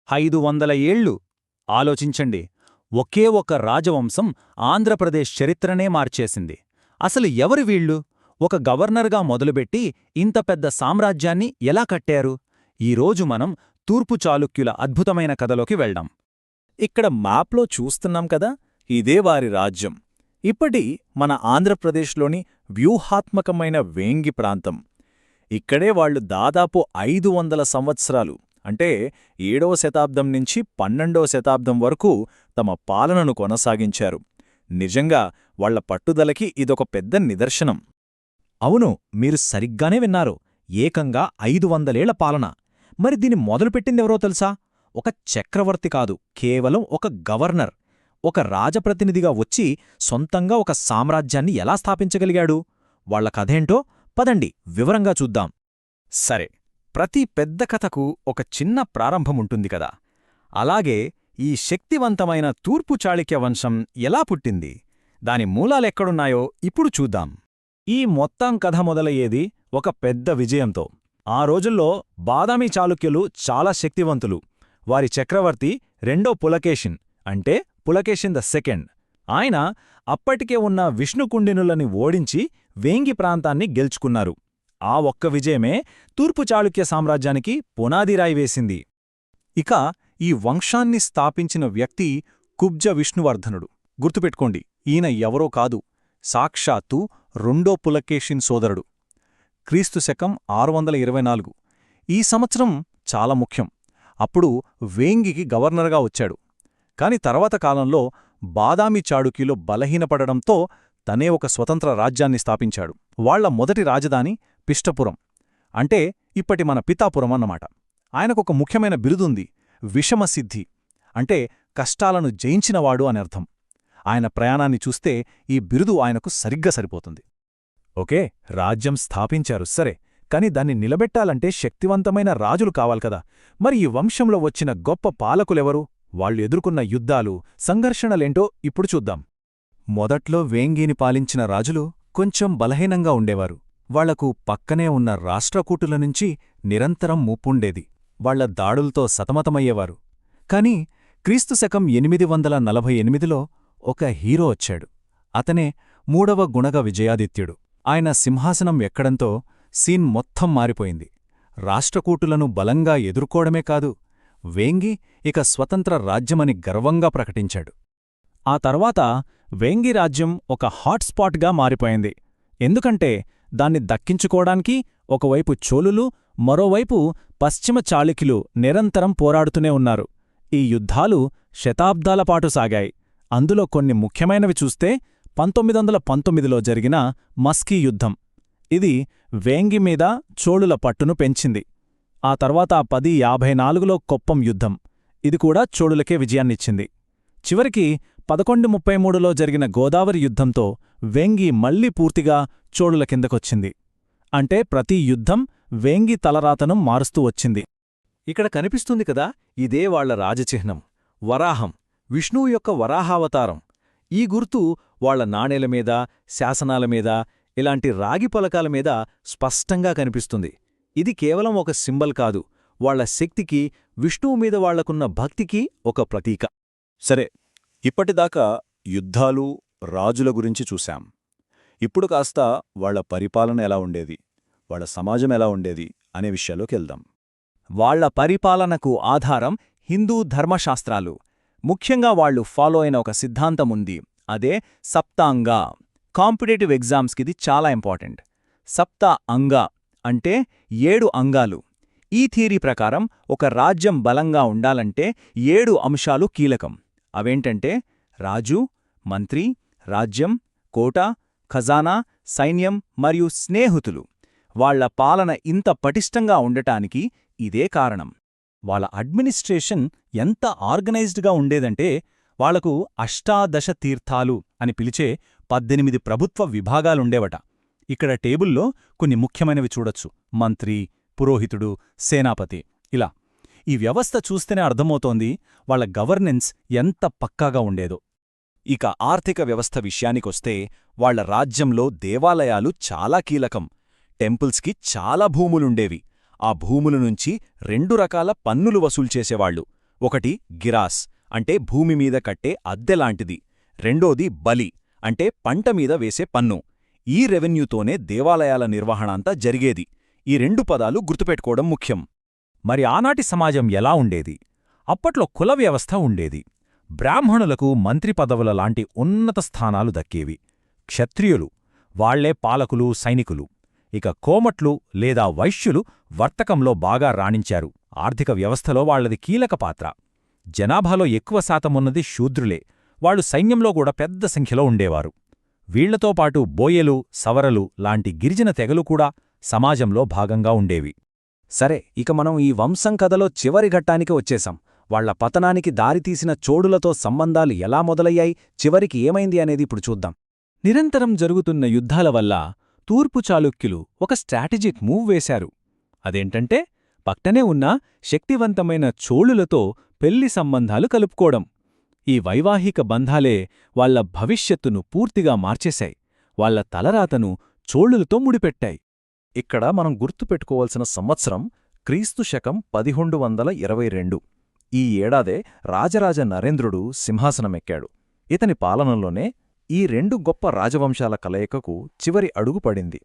500 ఏళ్ళు. ఆలోచించండి. ఒకే ఒక రాజవంశం ఆంధ్రప్రదేశ్ చరిత్రనే మార్చేసింది. అసలు ఎవరు వీళ్ళు? ఒక గవర్నర్గా మొదలుపెట్టి ఇంత పెద్ద సామ్రాజ్యాన్ని ఎలా కట్టారు? ఈరోజు మనం తూర్పు చాళుక్యుల అద్భుతమైన కథలోకి వెళ్దాం. ఇక్కడ మ్యాప్లో చూస్తున్నాం కదా, ఇదే వారి రాజ్యం. ఇప్పటి మన ఆంధ్రప్రదేశ్లోని వ్యూహాత్మకమైన వేంగి ప్రాంతం. ఇక్కడే వాళ్లు దాదాపు 500 సంవత్సరాలు, అంటే 7వ శతాబ్దం నుంచి 12వ శతాబ్దం వరకు తమ పాలనను కొనసాగించారు. నిజంగా వాళ్ల పట్టుదలకి ఇదొక పెద్ద నిదర్శనం. అవును, మీరు సరిగ్గానే విన్నారు. ఏకంగా 500 ఏళ్ల పాలన. మరి దీన్ని మొదలుపెట్టిందెవరో తెలుసా? ఒక చక్రవర్తి కాదు, కేవలం ఒక గవర్నర్. ఒక రాజప్రతినిధిగా వచ్చి సొంతంగా ఒక సామ్రాజ్యాన్ని ఎలా స్థాపించగలిగాడు? వాళ్ల కథేంటో పదండి వివరంగా చూద్దాం. సరే, ప్రతి పెద్ద కథకు ఒక చిన్న ప్రారంభముంటుంది కదా. అలాగే ఈ శక్తివంతమైన తూర్పు చాళుక్య వంశం ఎలా పుట్టింది, దాని మూలాలెక్కడున్నాయో ఇప్పుడు చూద్దాం. ఈ మొత్తం కథ మొదలయ్యేది ఒక పెద్ద విజయంతో. ఆ రోజుల్లో బాదామి చాళుక్యులు చాలా శక్తివంతులు. వారి చక్రవర్తి రెండో పులకేషిన్, అంటే పులకేషిన్ ద సెకండ్. ఆయన అప్పటికే ఉన్న విష్ణుకుండినులని ఓడించి వేంగి ప్రాంతాన్ని గెలుచుకున్నారు. ఆ ఒక్క విజయమే తూర్పు చాళుక్య సామ్రాజ్యానికి పునాదిరాయి వేసింది. ఇక ఈ వంశాన్ని స్థాపించిన వ్యక్తి కుబ్జ విష్ణువర్ధనుడు. గుర్తుపెట్టుకోండి, ఈయన ఎవరో కాదు, సాక్షాత్తు రెండో పులకేషిన్ సోదరుడు. క్రీస్తు శకం 624. ఈ సంవత్సరం చాలా ముఖ్యం. అప్పుడు వేంగికి గవర్నర్గా వచ్చాడు. కాని తర్వాత కాలంలో బాదామి చాళుక్యులు బలహీనపడడంతో తనే ఒక స్వతంత్ర రాజ్యాన్ని స్థాపించాడు. వాళ్ల మొదటి రాజధాని పిష్టపురం, అంటే ఇప్పటి మన పితాపురం అన్నమాట. ఆయనకొక ముఖ్యమైన బిరుదుంది, విషమసిద్ధి, అంటే కష్టాలను జయించినవాడు అని అర్థం. ఆయన ప్రయాణాన్ని చూస్తే ఈ బిరుదు ఆయనకు సరిగ్గా సరిపోతుంది. ఓకే, రాజ్యం స్థాపించారు సరే, కాని దాన్ని నిలబెట్టాలంటే శక్తివంతమైన రాజులు కావాల్కదా. మరి ఈ వంశంలో వచ్చిన గొప్ప పాలకులెవరు? వాళ్లు ఎదుర్కొన్న యుద్ధాలు, సంఘర్షణలేంటో ఇప్పుడు చూద్దాం. మొదట్లో వేంగిని పాలించిన రాజులు కొంచెం బలహీనంగా ఉండేవారు. వాళ్లకు పక్కనే ఉన్న రాష్ట్రకూటుల నుంచి నిరంతరం ముప్పుండేది. వాళ్ల దాడులతో సతమతమయ్యేవారు. కాని క్రీస్తు శకం 848లో ఒక హీరో వచ్చాడు. అతనే మూడవ గుణగ విజయాదిత్యుడు. ఆయన సింహాసనం ఎక్కడంతో సీన్ మొత్తం మారిపోయింది. రాష్ట్రకూటులను బలంగా ఎదుర్కోవడమే కాదు, వేంగి ఇక స్వతంత్ర రాజ్యమని గర్వంగా ప్రకటించాడు. ఆ తర్వాత వేంగి రాజ్యం ఒక హాట్స్పాట్గా మారిపోయింది. ఎందుకంటే దాన్ని దక్కించుకోవడానికి ఒకవైపు చోళులు, మరోవైపు పశ్చిమ చాళుక్యులు నిరంతరం పోరాడుతూనే ఉన్నారు. ఈ యుద్ధాలు శతాబ్దాలపాటు సాగాయి. అందులో కొన్ని ముఖ్యమైనవి చూస్తే 1919లో జరిగిన మస్కీ యుద్ధం. ఇది వేంగి మీద చోళుల పట్టును పెంచింది. ఆ తర్వాత 1054లో కొప్పం యుద్ధం. ఇది కూడా చోళులకే విజయాన్నిచ్చింది. చివరికి 1133లో జరిగిన గోదావరి యుద్ధంతో వేంగి మళ్లీ పూర్తిగా చోళుల కిందకొచ్చింది. అంటే ప్రతి యుద్ధం వేంగి తలరాతను మారుస్తూ వచ్చింది. ఇక్కడ కనిపిస్తుంది కదా, ఇదే వాళ్ల రాజచిహ్నం, వరాహం, విష్ణువు యొక్క వరాహావతారం. ఈ గుర్తు వాళ్ల నాణేల మీద, శాసనాల మీద, ఇలాంటి రాగి పలకాల మీద స్పష్టంగా కనిపిస్తుంది. ఇది కేవలం ఒక సింబల్ కాదు, వాళ్ల శక్తికి, విష్ణువు మీద వాళ్లకున్న భక్తికి ఒక ప్రతీక. సరే, ఇప్పటిదాకా యుద్ధాలు, రాజుల గురించి చూశాం. ఇప్పుడు కాస్త వాళ్ల పరిపాలన ఎలా ఉండేది, వాళ్ల సమాజం ఎలా ఉండేది అనే విషయాల్లోకెళ్దాం. వాళ్ల పరిపాలనకు ఆధారం హిందూ ధర్మశాస్త్రాలు. ముఖ్యంగా వాళ్లు ఫాలో అయిన ఒక సిద్ధాంతముంది, అదే సప్తాంగా. కాంపిటేటివ్ ఎగ్జామ్స్కిది చాలా ఇంపార్టెంట్. సప్త అంగ అంటే 7 అంగాలు. ఈ థియరీ ప్రకారం ఒక రాజ్యం బలంగా ఉండాలంటే 7 అంశాలు కీలకం. అవేంటంటే రాజు, మంత్రి, రాజ్యం, కోట, ఖజానా, సైన్యం మరియు స్నేహితులు. వాళ్ల పాలన ఇంత పటిష్టంగా ఉండటానికి ఇదే కారణం. వాళ్ళ అడ్మినిస్ట్రేషన్ ఎంత ఆర్గనైజ్డ్గా ఉండేదంటే వాళ్లకు అష్టాదశ తీర్థాలు అని పిలిచే 18 ప్రభుత్వ విభాగాలుండేవట. ఇక్కడ టేబుల్లో కొన్ని ముఖ్యమైనవి చూడొచ్చు: మంత్రి, పురోహితుడు, సేనాపతి, ఇలా. ఈ వ్యవస్థ చూస్తేనే అర్థమవుతోంది వాళ్ల గవర్నెన్స్ ఎంత పక్కాగా ఉండేదో. ఇక ఆర్థిక వ్యవస్థ విషయానికొస్తే వాళ్ల రాజ్యంలో దేవాలయాలు చాలా కీలకం. టెంపుల్స్కి చాలా భూములుండేవి. ఆ భూముల నుంచి 2 రకాల పన్నులు వసూల్చేసేవాళ్లు. ఒకటి గిరాస్ అంటే భూమి మీద కట్టే అద్దెలాంటిది, రెండోది బలి అంటే పంట మీద వేసే పన్ను. ఈ రెవెన్యూతోనే దేవాలయాల నిర్వహణ అంతా జరిగేది. ఈ 2 పదాలు గుర్తుపెట్టుకోవడం ముఖ్యం. మరి ఆనాటి సమాజం ఎలా ఉండేది? అప్పట్లో కుల వ్యవస్థ ఉండేది. బ్రాహ్మణులకు మంత్రి పదవుల లాంటి ఉన్నత స్థానాలు దక్కేవి. క్షత్రియులు వాళ్లే పాలకులు, సైనికులు. ఇక కోమట్లు లేదా వైశ్యులు వర్తకంలో బాగా రాణించారు. ఆర్థిక వ్యవస్థలో వాళ్లది కీలక పాత్ర. జనాభాలో ఎక్కువ శాతమున్నది శూద్రులే. వాళ్లు సైన్యంలో కూడా పెద్ద సంఖ్యలో ఉండేవారు. వీళ్లతో పాటు బోయెలు, సవరలు లాంటి గిరిజన తెగలు కూడా సమాజంలో భాగంగా ఉండేవి. సరే, ఇక మనం ఈ వంశం కథలో చివరి ఘట్టానికి వచ్చేశాం. వాళ్ల పతనానికి దారితీసిన చోడులతో సంబంధాలు ఎలా మొదలయ్యాయి, చివరికి ఏమైంది అనేది ఇప్పుడు చూద్దాం. నిరంతరం జరుగుతున్న యుద్ధాల వల్ల తూర్పు చాళుక్యులు ఒక స్ట్రాటజిక్ మూవ్ వేశారు. అదేంటంటే పక్కనే ఉన్న శక్తివంతమైన చోళులతో పెళ్లి సంబంధాలు కలుపుకోవడం. ఈ వైవాహిక బంధాలే వాళ్ల భవిష్యత్తును పూర్తిగా మార్చేశాయి. వాళ్ల తలరాతను చోళులతో ముడిపెట్టాయి. ఇక్కడ మనం గుర్తుపెట్టుకోవాల్సిన సంవత్సరం క్రీస్తు శకం 1122. ఈ ఏడాదే రాజరాజ నరేంద్రుడు సింహాసనమెక్కాడు. ఇతని పాలనలోనే ఈ 2 గొప్ప రాజవంశాల కలయికకు చివరి అడుగు పడింది.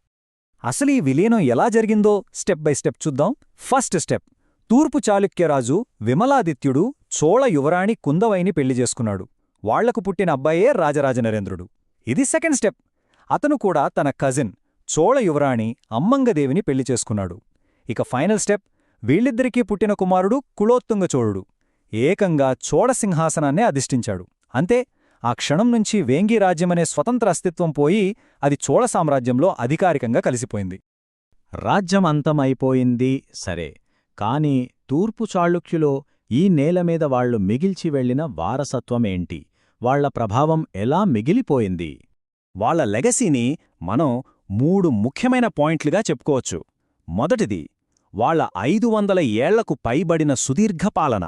అసలు ఈ విలీనం ఎలా జరిగిందో స్టెప్ బై స్టెప్ చూద్దాం. ఫస్ట్ స్టెప్, తూర్పు చాళుక్యరాజు విమలాదిత్యుడు చోళ యువరాణి కుందవైని పెళ్లి చేసుకున్నాడు. వాళ్లకు పుట్టిన అబ్బాయే రాజరాజ నరేంద్రుడు. ఇది సెకండ్ స్టెప్. అతను కూడా తన కజిన్ చోళ యువరాణి అమ్మంగదేవిని పెళ్లి చేసుకున్నాడు. ఇక ఫైనల్ స్టెప్, వీళ్ళిద్దరికీ పుట్టిన కుమారుడు కులోత్తుంగ చోళుడు ఏకంగా చోళ సింహాసనాన్నే అధిష్ఠించాడు. అంతే, ఆ క్షణం నుంచి వేంగి రాజ్యమనే స్వతంత్ర అస్తిత్వం పోయి అది చోళ సామ్రాజ్యంలో అధికారికంగా కలిసిపోయింది. రాజ్యం అంతమైపోయింది సరే, కాని తూర్పు చాళుక్యులో ఈ నేలమీద వాళ్లు మిగిల్చి వెళ్లిన వారసత్వమేంటి? వాళ్ల ప్రభావం ఎలా మిగిలిపోయింది? వాళ్ల లెగసీని మనం 3 ముఖ్యమైన పాయింట్లుగా చెప్పుకోవచ్చు. మొదటిది, వాళ్ల 500 ఏళ్లకు పైబడిన సుదీర్ఘ పాలన.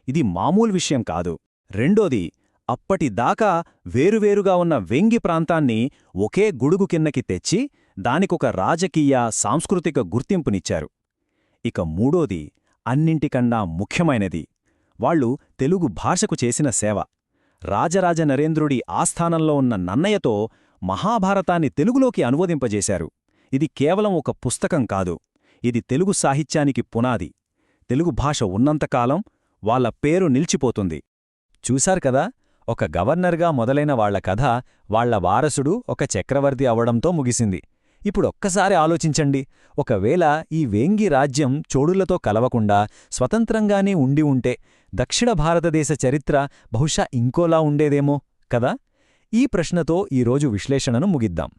ఇది మామూలు విషయం కాదు. రెండోది, అప్పటిదాకా వేరువేరుగా ఉన్న వెంగి ప్రాంతాన్ని ఒకే గుడుగు కిందకి తెచ్చి దానికొక రాజకీయ, సాంస్కృతిక గుర్తింపునిచ్చారు. ఇక మూడోది, అన్నింటికన్నా ముఖ్యమైనది, వాళ్లు తెలుగు భాషకు చేసిన సేవ. రాజరాజ నరేంద్రుడి ఆస్థానంలో ఉన్న నన్నయ్యతో మహాభారతాన్ని తెలుగులోకి అనువదింపజేశారు. ఇది కేవలం ఒక పుస్తకం కాదు, ఇది తెలుగు సాహిత్యానికి పునాది. తెలుగు భాష ఉన్నంతకాలం వాళ్ల పేరు నిలిచిపోతుంది. చూశారు కదా, ఒక గవర్నర్గా మొదలైన వాళ్ల కథ వాళ్ల వారసుడు ఒక చక్రవర్తి అవడంతో ముగిసింది. ఇప్పుడొక్కసారి ఆలోచించండి, ఒకవేళ ఈ వేంగి రాజ్యం చోడులతో కలవకుండా స్వతంత్రంగానే ఉండి ఉంటే దక్షిణ భారతదేశ చరిత్ర బహుశా ఇంకోలా ఉండేదేమో కదా? ఈ ప్రశ్నతో ఈరోజు విశ్లేషణను ముగిద్దాం.